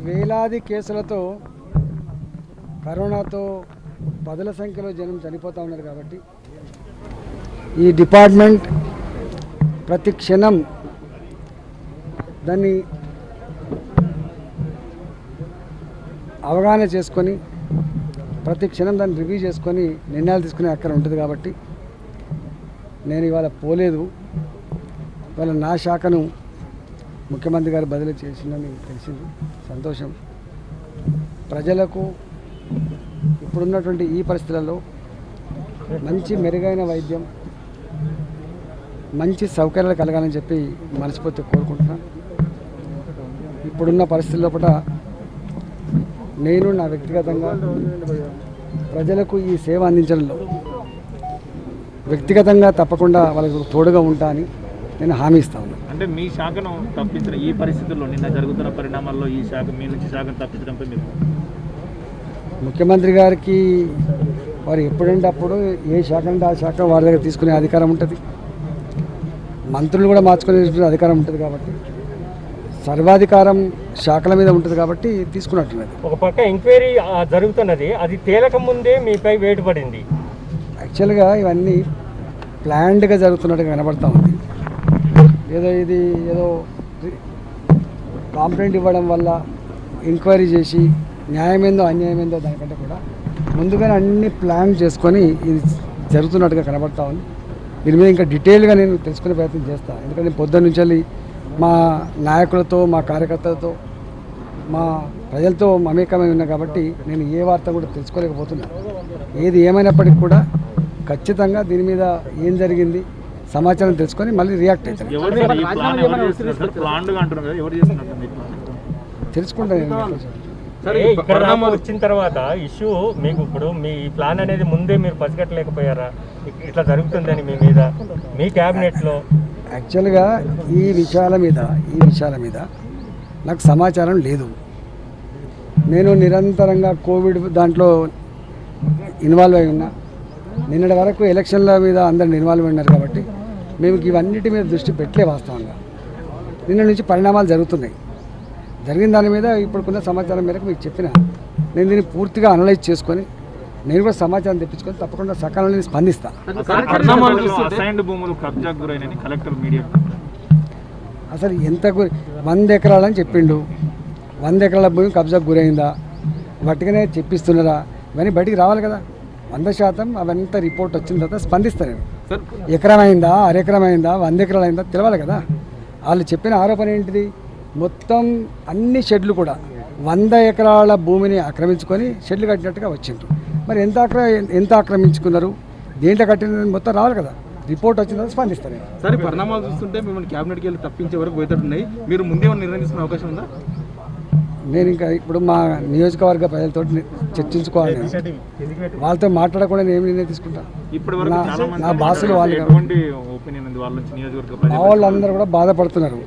వేలాది కేసులతో కరోనాతో పదుల సంఖ్యలో జనం చనిపోతూ ఉన్నారు కాబట్టి ఈ డిపార్ట్మెంట్ ప్రతి క్షణం దాన్ని అవగాహన చేసుకొని ప్రతి క్షణం దాన్ని రివ్యూ చేసుకొని నిర్ణయాలు తీసుకునే అక్కడ ఉంటుంది కాబట్టి నేను ఇవాళ పోలేదు. ఇవాళ నా శాఖను ముఖ్యమంత్రి గారు బదిలీ చేసిందని తెలిసింది. సంతోషం. ప్రజలకు ఇప్పుడున్నటువంటి ఈ పరిస్థితులలో మంచి మెరుగైన వైద్యం, మంచి సౌకర్యాలు కలగాలని చెప్పి మనస్ఫూర్తిగా కోరుకుంటున్నాను. ఇప్పుడున్న పరిస్థితుల్లో కూడా నేను నా వ్యక్తిగతంగా ప్రజలకు ఈ సేవ అందించడంలో వ్యక్తిగతంగా తప్పకుండా వాళ్ళకు తోడుగా ఉంటా అని నేను హామీ ఇస్తా ఉన్నాను. అంటే మీ శాఖను తప్పించడం ఈ పరిస్థితుల్లో నిన్న జరుగుతున్న పరిణామాల్లో ఈ శాఖ మీ నుంచి శాఖను తప్పించడంపై మీరు ముఖ్యమంత్రి గారికి వారు ఎప్పుడంటే అప్పుడు ఏ శాఖ అంటే ఆ శాఖ వారి దగ్గర తీసుకునే అధికారం ఉంటుంది. మంత్రులు కూడా మార్చుకునే అధికారం ఉంటుంది కాబట్టి సర్వాధికారం శాఖల మీద ఉంటుంది కాబట్టి తీసుకున్నట్టున్నది. ఒక పక్క ఎంక్వైరీ జరుగుతున్నది, అది తేలక ముందే మీపై వేటు పడింది. యాక్చువల్గా ఇవన్నీ ప్లాన్డ్గా జరుగుతున్నట్టుగా కనబడతా ఉంది. ఏదో కాంప్లైంట్ ఇవ్వడం వల్ల ఎంక్వైరీ చేసి న్యాయమేందో అన్యాయమేందో దానికంటే కూడా ముందుగానే అన్ని ప్లాన్ చేసుకొని ఇది జరుగుతున్నట్టుగా కనబడతా ఉంది. దీని మీద ఇంకా డీటెయిల్గా నేను తెలుసుకునే ప్రయత్నం చేస్తాను. ఎందుకంటే పొద్దున్న నుంచి వెళ్ళి మా నాయకులతో, మా కార్యకర్తలతో, మా ప్రజలతో మమేకమై ఉన్నా కాబట్టి నేను ఏ వార్త కూడా తెలుసుకోలేకపోతున్నాను. ఏది ఏమైనప్పటికీ కూడా ఖచ్చితంగా దీని మీద ఏం జరిగింది సమాచారం తెలుసుకొని మళ్ళీ రియాక్ట్ అవుతాను. తెలుసుకుంటాను. ఇక్కడ వచ్చిన తర్వాత ఇష్యూ మీకు ఇప్పుడు మీ ప్లాన్ అనేది ముందే మీరు పసిగట్టలేకపోయారా? ఇట్లా జరుగుతుందని మీ మీద మీ క్యాబినెట్లో యాక్చువల్గా ఈ విషయాల మీద నాకు సమాచారం లేదు. నేను నిరంతరంగా కోవిడ్ దాంట్లో ఇన్వాల్వ్ అయి ఉన్నా. నిన్నటి వరకు ఎలక్షన్ల మీద అందరు ఇన్వాల్వ్ అయినారు కాబట్టి మేము ఇవన్నిటి మీద దృష్టి పెట్టలే. వాస్తవంగా నిన్న నుంచి పరిణామాలు జరుగుతున్నాయి. జరిగిన దాని మీద ఇప్పుడున్న సమాచారం మేరకు మీకు చెప్పిన నేను దీన్ని పూర్తిగా అనలైజ్ చేసుకొని నేను కూడా సమాచారం తెప్పించుకొని తప్పకుండా సకాలంలో స్పందిస్తాను. అసలు ఎంత 100 ఎకరాలని చెప్పిండు. 100 ఎకరాల భూమి కబ్జాకు గురైందా, వట్టిగానే చెప్పిస్తున్నారా, ఇవన్నీ బయటికి రావాలి కదా. 100% అవంతా రిపోర్ట్ వచ్చిన తర్వాత స్పందిస్తాను నేను. ఎకరం అయిందా, అరెకరం అయిందా, 100 ఎకరాలు అయిందా తెలవాలి కదా. వాళ్ళు చెప్పిన ఆరోపణ ఏంటిది? మొత్తం అన్ని షెడ్లు కూడా 100 ఎకరాల భూమిని ఆక్రమించుకొని షెడ్లు కట్టినట్టుగా వచ్చిండ్రు. మరి ఎంత ఆక్రమించుకున్నారు, దేంట్లో కట్టిన మొత్తం రావాలి కదా. రిపోర్ట్ వచ్చిన తర్వాత స్పందిస్తారు. సరే, పరిణామాలు చూస్తుంటే మిమ్మల్ని క్యాబినెట్కి వెళ్ళి తప్పించే వరకు పోయేటట్టున్నాయి. మీరు ముందే నిర్ణయం తీసుకునే అవకాశం ఉందా? నేను ఇంకా ఇప్పుడు మా నియోజకవర్గ ప్రజలతో చర్చించుకోవాలి. వాళ్ళతో మాట్లాడకుండా నేను నిర్ణయం తీసుకుంటాను. నా బాసులు వాళ్ళందరూ కూడా బాధపడుతున్నారు.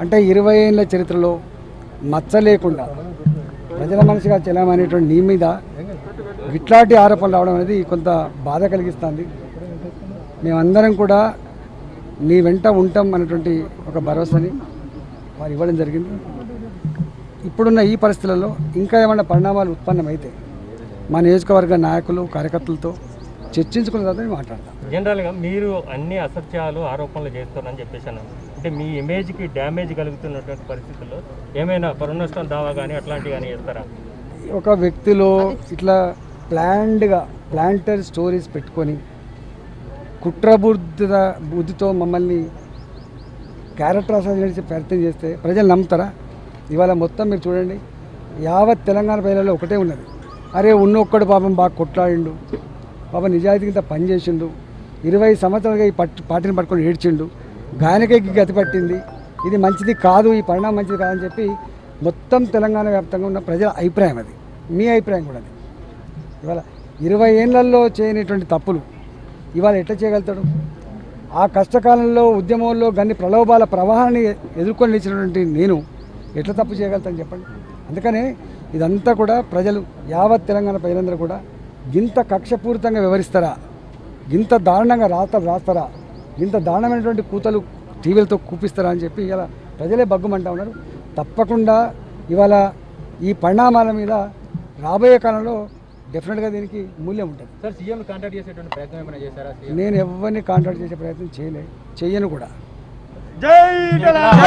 అంటే 20 ఏళ్ళ చరిత్రలో మచ్చ లేకుండా ప్రజల మనిషిగా చెలామనేటువంటి నీ మీద ఇట్లాంటి ఆరోపణలు రావడం అనేది కొంత బాధ కలిగిస్తుంది. మేమందరం కూడా నీ వెంట ఉంటాం అన్నటువంటి ఒక భరోసాని వారు ఇవ్వడం జరిగింది. ఇప్పుడున్న ఈ పరిస్థితులలో ఇంకా ఏమైనా పరిణామాలు ఉత్పన్నమైతే మా నియోజకవర్గ నాయకులు, కార్యకర్తలతో చర్చించుకున్న తర్వాత మాట్లాడతాం. జనరల్గా మీరు అన్ని అసత్యాలు ఆరోపణలు చేస్తున్నారని చెప్పేసాను. అంటే మీ ఇమేజ్కి డ్యామేజ్ కలుగుతున్నటువంటి పరిస్థితుల్లో ఏమైనా పరునష్టం దావా కానీ అట్లాంటివి కానీ చేస్తారా? ఒక వ్యక్తిలో ఇట్లా ప్లాంటర్ స్టోరీస్ పెట్టుకొని బుద్ధితో మమ్మల్ని క్యారెక్టర్ అసాసినేట్ ప్రయత్నం చేస్తే ప్రజలు నమ్ముతారా? ఇవాళ మొత్తం మీరు చూడండి, యావత్ తెలంగాణ ప్రజలలో ఒకటే ఉన్నది. అరే ఉన్నొక్కడు పాపం బాగా కొట్లాడిండు, పాపం నిజాయితీగా పనిచేసిండు, 20 సంవత్సరాలుగా ఈ పార్టీని పట్టుకొని ఏడ్చిండు, గాయనకే గతి పట్టింది, ఇది మంచిది కాదు, ఈ పరిణామం మంచిది కాదని చెప్పి మొత్తం తెలంగాణ వ్యాప్తంగా ఉన్న ప్రజల అభిప్రాయం అది. మీ అభిప్రాయం కూడా అది. ఇవాళ 20 ఏళ్లలో చేయనటువంటి తప్పులు ఇవాళ ఎట్లా చేయగలుగుతాడు? ఆ కష్టకాలంలో ఉద్యమంలో గన్ని ప్రలోభాల ప్రవాహాన్ని ఎదుర్కొని నిలిచినటువంటి నేను ఎట్లా తప్పు చేయగలుగుతాను చెప్పండి. అందుకనే ఇదంతా కూడా ప్రజలు, యావత్ తెలంగాణ ప్రజలందరూ కూడా ఇంత కక్షపూరితంగా వివరిస్తారా, ఇంత దారుణంగా రాస్తారా, ఇంత దారుణమైనటువంటి కూతలు టీవీలతో కూపిస్తారా అని చెప్పి ఇలా ప్రజలే బగ్గుమంటా ఉన్నారు. తప్పకుండా ఇవాళ ఈ పరిణామాల మీద రాబోయే కాలంలో డెఫినెట్గా దీనికి మూల్యం ఉంటుంది. సార్ సీఎం కాంటాక్ట్ చేసేటువంటి ప్రయత్నం ఏమైనా చేశారా? నేను ఎవరిని కాంటాక్ట్ చేసే ప్రయత్నం చేయను కూడా. జై తెలంగాణ.